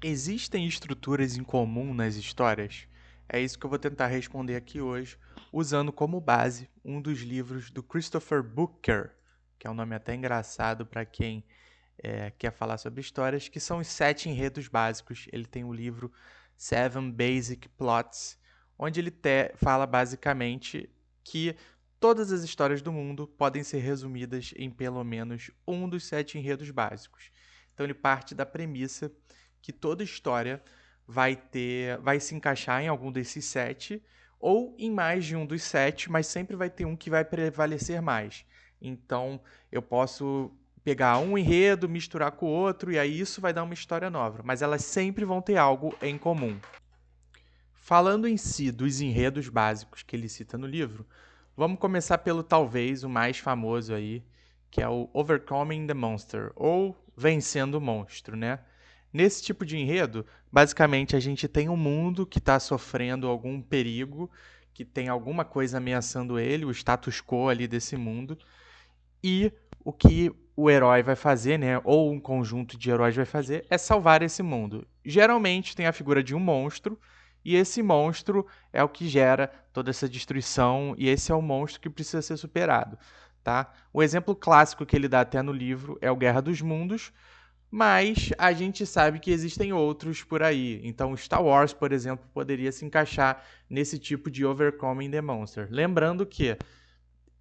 Existem estruturas em comum nas histórias? É isso que eu vou tentar responder aqui hoje, usando como base um dos livros do Christopher Booker, que é um nome até engraçado para quem quer falar sobre histórias, que são os 7 enredos básicos. Ele tem o livro Seven Basic Plots, onde ele fala basicamente que todas as histórias do mundo podem ser resumidas em pelo menos um dos 7 enredos básicos. Então ele parte da premissa que toda história vai se encaixar em algum desses 7 ou em mais de um dos 7, mas sempre vai ter um que vai prevalecer mais. Então eu posso pegar um enredo, misturar com o outro, e aí isso vai dar uma história nova. Mas elas sempre vão ter algo em comum. Falando em si dos enredos básicos que ele cita no livro, vamos começar pelo talvez o mais famoso aí, que é o Overcoming the Monster, ou Vencendo o Monstro, né? Nesse tipo de enredo, basicamente a gente tem um mundo que está sofrendo algum perigo, que tem alguma coisa ameaçando ele, o status quo ali desse mundo, e o que o herói vai fazer, né, ou um conjunto de heróis vai fazer, é salvar esse mundo. Geralmente tem a figura de um monstro, e esse monstro é o que gera toda essa destruição, e esse é o monstro que precisa ser superado. Tá? O exemplo clássico que ele dá até no livro é o Guerra dos Mundos, mas a gente sabe que existem outros por aí. Então, Star Wars, por exemplo, poderia se encaixar nesse tipo de Overcoming the Monster. Lembrando que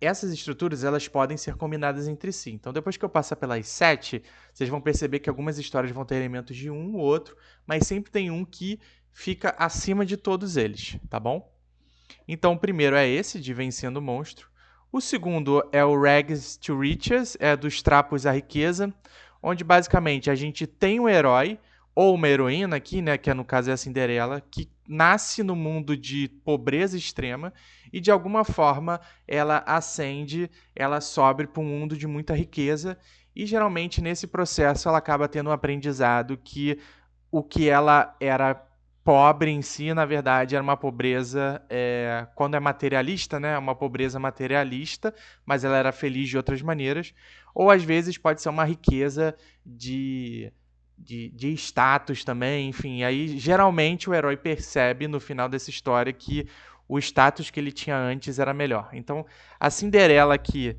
essas estruturas elas podem ser combinadas entre si. Então, depois que eu passar pelas 7, vocês vão perceber que algumas histórias vão ter elementos de um ou outro, mas sempre tem um que fica acima de todos eles, tá bom? Então, o primeiro é esse, de Vencendo o Monstro. O segundo é o Rags to Riches, é dos trapos à riqueza, onde basicamente a gente tem um herói ou uma heroína aqui, né, que no caso é a Cinderela, que nasce no mundo de pobreza extrema e de alguma forma ela ascende, ela sobe para um mundo de muita riqueza e geralmente nesse processo ela acaba tendo um aprendizado que o que ela era pobre em si, na verdade, era uma pobreza, quando é materialista, né? Uma pobreza materialista, mas ela era feliz de outras maneiras. Ou às vezes pode ser uma riqueza de status também, enfim. Aí geralmente o herói percebe no final dessa história que o status que ele tinha antes era melhor. Então a Cinderela aqui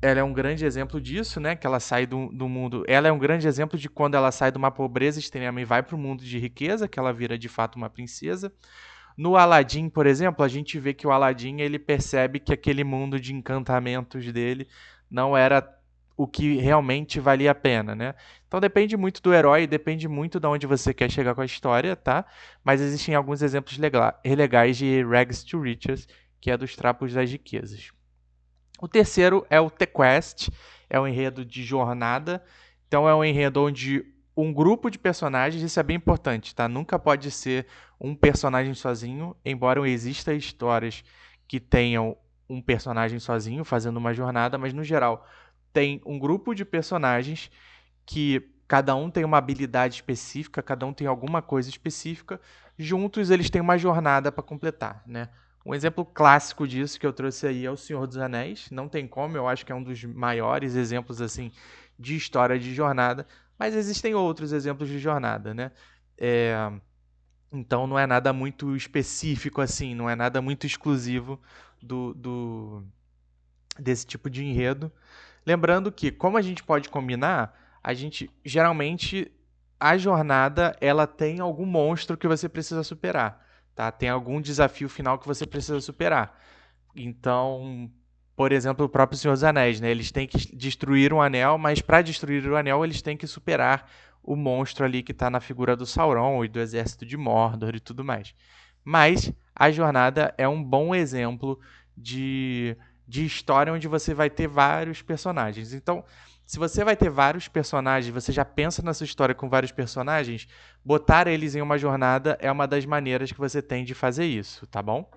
ela é um grande exemplo disso, né? Que ela sai do mundo. Ela é um grande exemplo de quando ela sai de uma pobreza extrema e vai para o mundo de riqueza, que ela vira de fato uma princesa. No Aladdin, por exemplo, a gente vê que o Aladdin ele percebe que aquele mundo de encantamentos dele não era o que realmente valia a pena, né? Então depende muito do herói, depende muito de onde você quer chegar com a história, tá? Mas existem alguns exemplos legais de Rags to Riches, que é dos trapos das riquezas. O terceiro é o The Quest, é um enredo de jornada. Então é um enredo onde um grupo de personagens, isso é bem importante, tá? Nunca pode ser um personagem sozinho, embora existam histórias que tenham um personagem sozinho fazendo uma jornada, mas no geral tem um grupo de personagens que cada um tem uma habilidade específica, cada um tem alguma coisa específica, juntos eles têm uma jornada para completar, né? Um exemplo clássico disso que eu trouxe aí é o Senhor dos Anéis. Não tem como, eu acho que é um dos maiores exemplos assim de história de jornada, mas existem outros exemplos de jornada, né? É, então não é nada muito específico assim, não é nada muito exclusivo desse tipo de enredo. Lembrando que, como a gente pode combinar, a gente geralmente a jornada ela tem algum monstro que você precisa superar, tá? Tem algum desafio final que você precisa superar. Então, por exemplo, o próprio Senhor dos Anéis, né? Eles têm que destruir um anel, mas para destruir o anel eles têm que superar o monstro ali que está na figura do Sauron e do exército de Mordor e tudo mais. Mas a jornada é um bom exemplo de história onde você vai ter vários personagens. Então, se você vai ter vários personagens, você já pensa na sua história com vários personagens, botar eles em uma jornada é uma das maneiras que você tem de fazer isso, tá bom?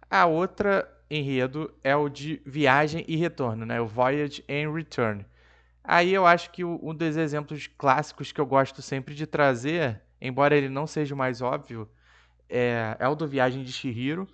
A outra enredo é o de viagem e retorno, né? O Voyage and Return. Aí eu acho que um dos exemplos clássicos que eu gosto sempre de trazer, embora ele não seja o mais óbvio, é o do Viagem de Chihiro.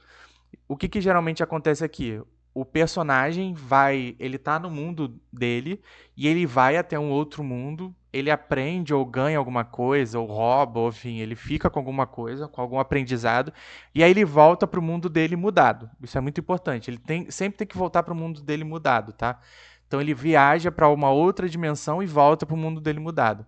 O que geralmente acontece aqui? O personagem vai, ele tá no mundo dele e ele vai até um outro mundo. ele aprende ou ganha alguma coisa, ou rouba, ou enfim, ele fica com alguma coisa, com algum aprendizado, e aí ele volta para o mundo dele mudado. Isso é muito importante. Ele sempre tem que voltar para o mundo dele mudado, tá? Então ele viaja para uma outra dimensão e volta para o mundo dele mudado.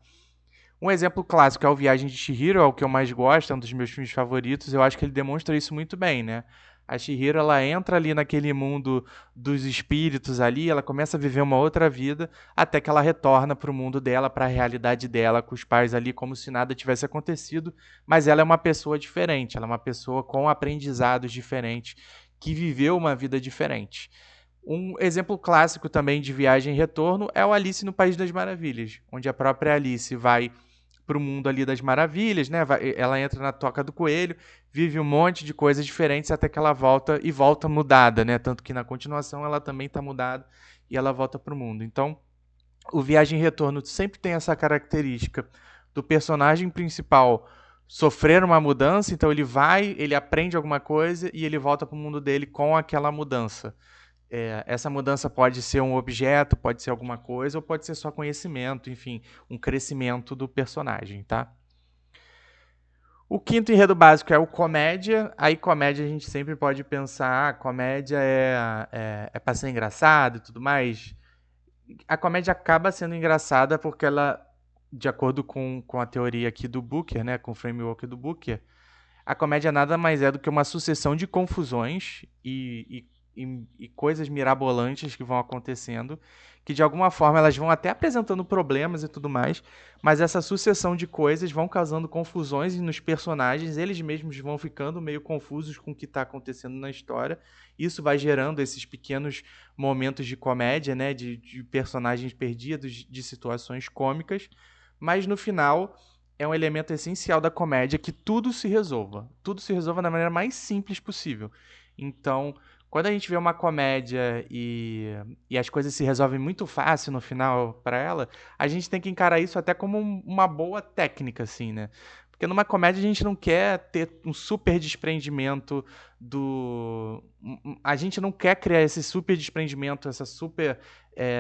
Um exemplo clássico é o Viagem de Chihiro, é o que eu mais gosto, é um dos meus filmes favoritos. Eu acho que ele demonstra isso muito bem, né? A Chihiro, ela entra ali naquele mundo dos espíritos ali, ela começa a viver uma outra vida, até que ela retorna para o mundo dela, para a realidade dela, com os pais ali, como se nada tivesse acontecido. Mas ela é uma pessoa diferente, ela é uma pessoa com aprendizados diferentes, que viveu uma vida diferente. Um exemplo clássico também de viagem e retorno é o Alice no País das Maravilhas, onde a própria Alice vai para o mundo ali das maravilhas, né? Ela entra na Toca do Coelho, vive um monte de coisas diferentes até que ela volta e volta mudada, né? Tanto que na continuação ela também está mudada e ela volta para o mundo. Então, o Viagem e Retorno sempre tem essa característica do personagem principal sofrer uma mudança, então ele vai, ele aprende alguma coisa e ele volta para o mundo dele com aquela mudança. Essa mudança pode ser um objeto, pode ser alguma coisa, ou pode ser só conhecimento, enfim, um crescimento do personagem, tá? O quinto enredo básico é o comédia. Aí comédia a gente sempre pode pensar, comédia é para ser engraçado e tudo mais. A comédia acaba sendo engraçada porque ela, de acordo com a teoria aqui do Booker, né, com o framework do Booker, a comédia nada mais é do que uma sucessão de confusões e coisas mirabolantes que vão acontecendo, que de alguma forma elas vão até apresentando problemas e tudo mais, mas essa sucessão de coisas vão causando confusões nos personagens, eles mesmos vão ficando meio confusos com o que está acontecendo na história. Isso vai gerando esses pequenos momentos de comédia, né, de personagens perdidos, de situações cômicas, mas no final é um elemento essencial da comédia que tudo se resolva. Tudo se resolva da maneira mais simples possível. Então, quando a gente vê uma comédia e as coisas se resolvem muito fácil no final para ela, a gente tem que encarar isso até como uma boa técnica, assim, né? Porque numa comédia a gente não quer ter um super desprendimento do. A gente não quer criar esse super desprendimento, essa super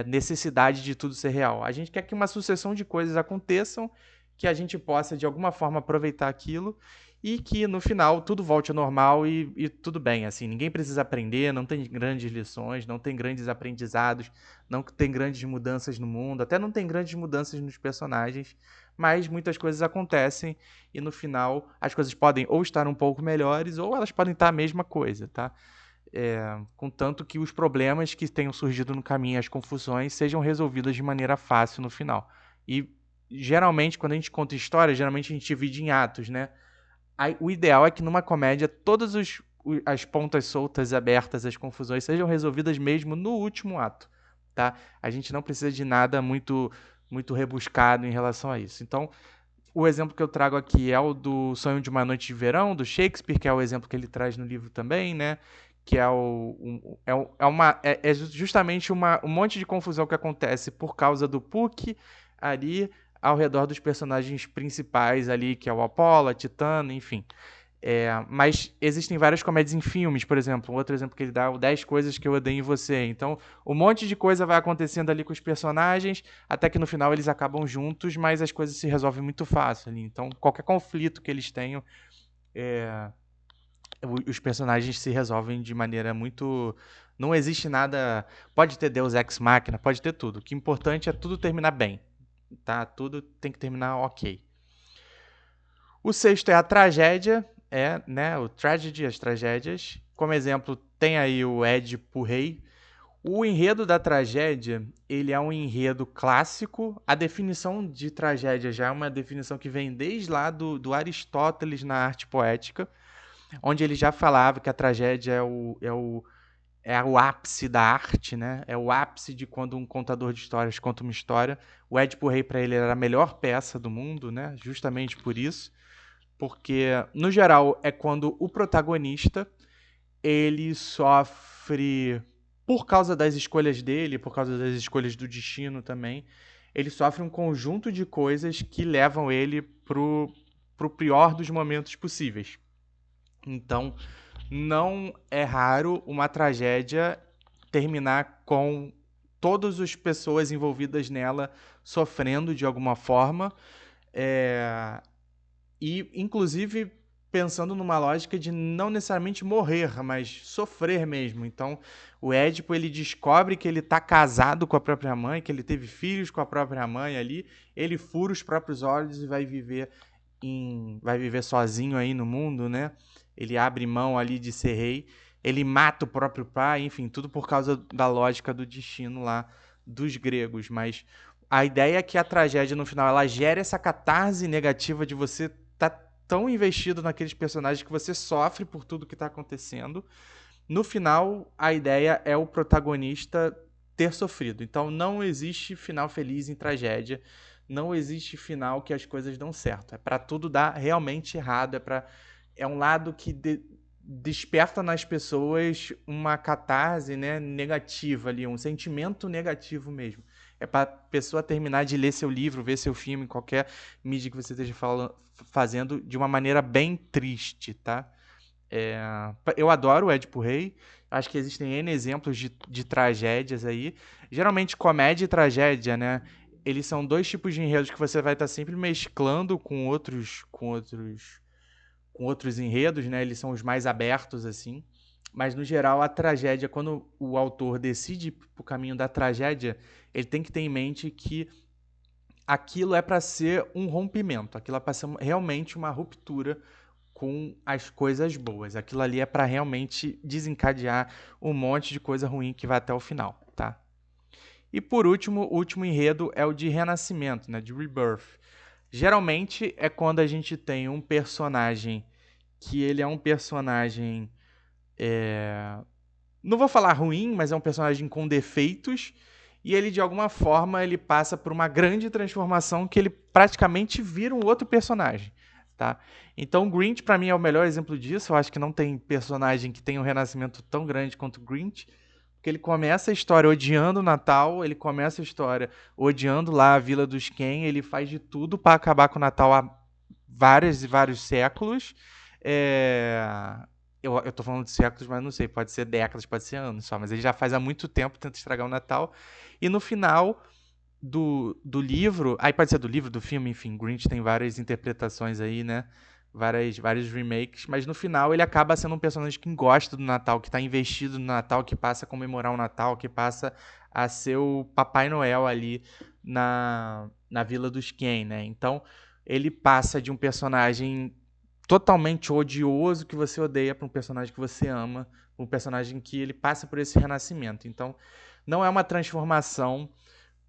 necessidade de tudo ser real. A gente quer que uma sucessão de coisas aconteçam, que a gente possa de alguma forma aproveitar aquilo e que no final tudo volte ao normal e tudo bem, assim, ninguém precisa aprender, não tem grandes lições, não tem grandes aprendizados, não tem grandes mudanças no mundo, até não tem grandes mudanças nos personagens, mas muitas coisas acontecem e no final as coisas podem ou estar um pouco melhores ou elas podem estar a mesma coisa, tá? Contanto que os problemas que tenham surgido no caminho, as confusões, sejam resolvidas de maneira fácil no final. E geralmente, quando a gente conta história, geralmente a gente divide em atos, né? Aí, o ideal é que numa comédia todas as pontas soltas, abertas, as confusões sejam resolvidas mesmo no último ato, tá? A gente não precisa de nada muito rebuscado em relação a isso. Então, o exemplo que eu trago aqui é o do Sonho de uma Noite de Verão, do Shakespeare, que é o exemplo que ele traz no livro também, né? Que é justamente um monte de confusão que acontece por causa do Puck ali ao redor dos personagens principais ali, que é o Apollo, a Titã, enfim. Mas existem várias comédias em filmes, por exemplo. Um outro exemplo que ele dá, o 10 Coisas que Eu Odeio em Você. Então, um monte de coisa vai acontecendo ali com os personagens, até que no final eles acabam juntos, mas as coisas se resolvem muito fácil ali. Então, qualquer conflito que eles tenham, os personagens se resolvem de maneira muito. Não existe nada. Pode ter Deus Ex Machina, pode ter tudo. O que é importante é tudo terminar bem. Tá? Tudo tem que terminar ok. O sexto é a tragédia, né? O tragedy, as tragédias. Como exemplo, tem aí o Édipo Rei. O enredo da tragédia, ele é um enredo clássico. A definição de tragédia já é uma definição que vem desde lá do Aristóteles na arte poética, onde ele já falava que a tragédia é o ápice da arte, né? É o ápice de quando um contador de histórias conta uma história. O Édipo Rei para ele era a melhor peça do mundo, né? Justamente por isso, porque no geral é quando o protagonista ele sofre por causa das escolhas dele, por causa das escolhas do destino também, ele sofre um conjunto de coisas que levam ele pro pior dos momentos possíveis. Então, não é raro uma tragédia terminar com todas as pessoas envolvidas nela sofrendo de alguma forma, e inclusive pensando numa lógica de não necessariamente morrer, mas sofrer mesmo. Então, o Édipo, ele descobre que ele está casado com a própria mãe, que ele teve filhos com a própria mãe ali, ele fura os próprios olhos e vai viver sozinho aí no mundo, né? Ele abre mão ali de ser rei, ele mata o próprio pai, enfim, tudo por causa da lógica do destino lá dos gregos. Mas a ideia é que a tragédia no final ela gera essa catarse negativa de você estar tão investido naqueles personagens que você sofre por tudo que está acontecendo. No final, a ideia é o protagonista ter sofrido. Então, não existe final feliz em tragédia. Não existe final que as coisas dão certo. É para tudo dar realmente errado. É um lado que desperta nas pessoas uma catarse, né, negativa ali, um sentimento negativo mesmo. É para a pessoa terminar de ler seu livro, ver seu filme, qualquer mídia que você esteja fazendo, de uma maneira bem triste, tá? Eu adoro o Édipo Rei. Acho que existem N exemplos de tragédias aí. Geralmente, comédia e tragédia, né? Eles são dois tipos de enredos que você vai estar sempre mesclando com outros enredos, né? Eles são os mais abertos, assim. Mas, no geral, a tragédia, quando o autor decide ir pro caminho da tragédia, ele tem que ter em mente que aquilo é para ser um rompimento, aquilo é para ser realmente uma ruptura com as coisas boas. Aquilo ali é para realmente desencadear um monte de coisa ruim que vai até o final, tá? E por último, o último enredo é o de renascimento, né, de rebirth. Geralmente é quando a gente tem um personagem que ele é um personagem, não vou falar ruim, mas é um personagem com defeitos, e ele de alguma forma ele passa por uma grande transformação que ele praticamente vira um outro personagem, tá? Então o Grinch para mim é o melhor exemplo disso. Eu acho que não tem personagem que tenha um renascimento tão grande quanto o Grinch, porque ele começa a história odiando o Natal, ele começa a história odiando lá a Vila dos Ken, ele faz de tudo para acabar com o Natal há vários e vários séculos. É... Eu tô falando de séculos, mas não sei, pode ser décadas, pode ser anos só, mas ele já faz há muito tempo, tenta estragar o Natal. E no final do livro, aí pode ser do livro, do filme, enfim, Grinch tem várias interpretações aí, né? Vários remakes, mas no final ele acaba sendo um personagem que gosta do Natal, que está investido no Natal, que passa a comemorar o Natal, que passa a ser o Papai Noel ali na Vila dos Ken, né? Então ele passa de um personagem totalmente odioso que você odeia para um personagem que você ama, um personagem que ele passa por esse renascimento. Então não é uma transformação,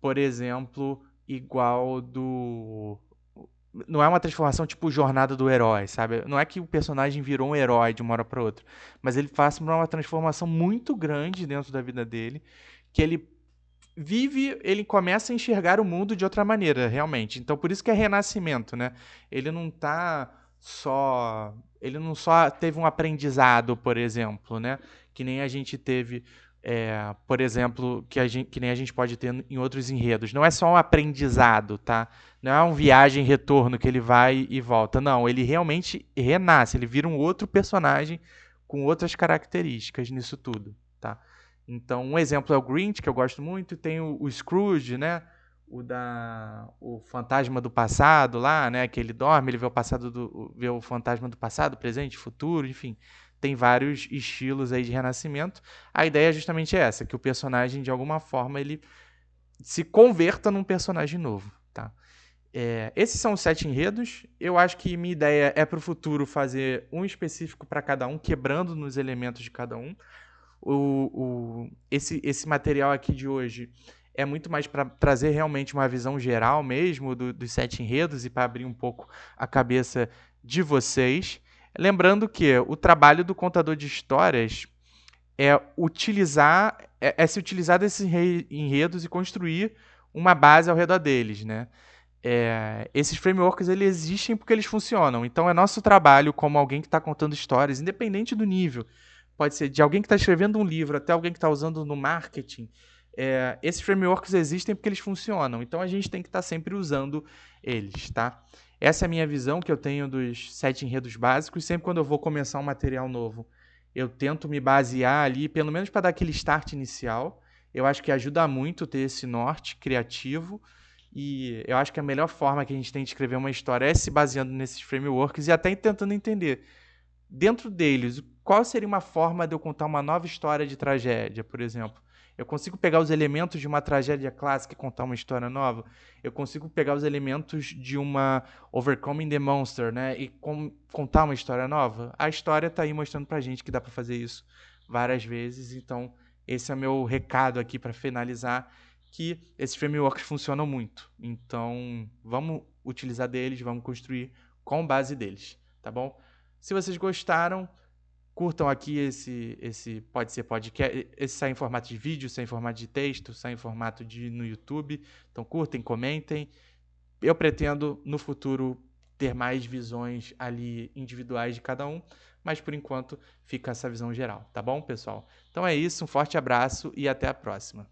por exemplo, igual do... Não é uma transformação tipo jornada do herói, sabe? Não é que o personagem virou um herói de uma hora para outra, mas ele passa por uma transformação muito grande dentro da vida dele, que ele começa a enxergar o mundo de outra maneira, realmente. Então por isso que é renascimento, né? Ele não tá só... Ele não só teve um aprendizado, por exemplo, né? Que nem a gente teve, por exemplo, que nem a gente pode ter em outros enredos. Não é só um aprendizado, tá? Não é um viagem e retorno que ele vai e volta. Não, ele realmente renasce, ele vira um outro personagem com outras características nisso tudo, tá? Então, um exemplo é o Grinch, que eu gosto muito, tem o Scrooge, né? O fantasma do passado lá, né? Que ele dorme, ele vê o fantasma do passado, presente, futuro, enfim. Tem vários estilos aí de renascimento. A ideia é justamente essa, que o personagem, de alguma forma, ele se converta num personagem novo, tá? Esses são os 7 enredos. Eu acho que minha ideia é para o futuro fazer um específico para cada um, quebrando nos elementos de cada um. Esse material aqui de hoje é muito mais para trazer realmente uma visão geral mesmo dos 7 enredos e para abrir um pouco a cabeça de vocês. Lembrando que o trabalho do contador de histórias se utilizar desses enredos e construir uma base ao redor deles, né? Esses frameworks eles existem porque eles funcionam. Então é nosso trabalho como alguém que está contando histórias, independente do nível. Pode ser de alguém que está escrevendo um livro até alguém que está usando no marketing. Esses frameworks existem porque eles funcionam. Então a gente tem que estar sempre usando eles, tá? Essa é a minha visão que eu tenho dos 7 enredos básicos. Sempre quando eu vou começar um material novo, eu tento me basear ali, pelo menos para dar aquele start inicial. Eu acho que ajuda muito ter esse norte criativo e eu acho que a melhor forma que a gente tem de escrever uma história é se baseando nesses frameworks e até tentando entender, dentro deles, qual seria uma forma de eu contar uma nova história de tragédia, por exemplo? Eu consigo pegar os elementos de uma tragédia clássica e contar uma história nova? Eu consigo pegar os elementos de uma Overcoming the Monster, né, e contar uma história nova? A história tá aí mostrando pra gente que dá pra fazer isso várias vezes, então esse é o meu recado aqui para finalizar, que esses frameworks funcionam muito. Então, vamos utilizar deles, vamos construir com base deles, tá bom? Se vocês gostaram, curtam aqui esse pode ser podcast, esse sai em formato de vídeo, sai em formato de texto, sai em formato de no YouTube. Então curtem, comentem. Eu pretendo no futuro ter mais visões ali individuais de cada um, mas por enquanto fica essa visão geral, tá bom, pessoal? Então é isso, um forte abraço e até a próxima.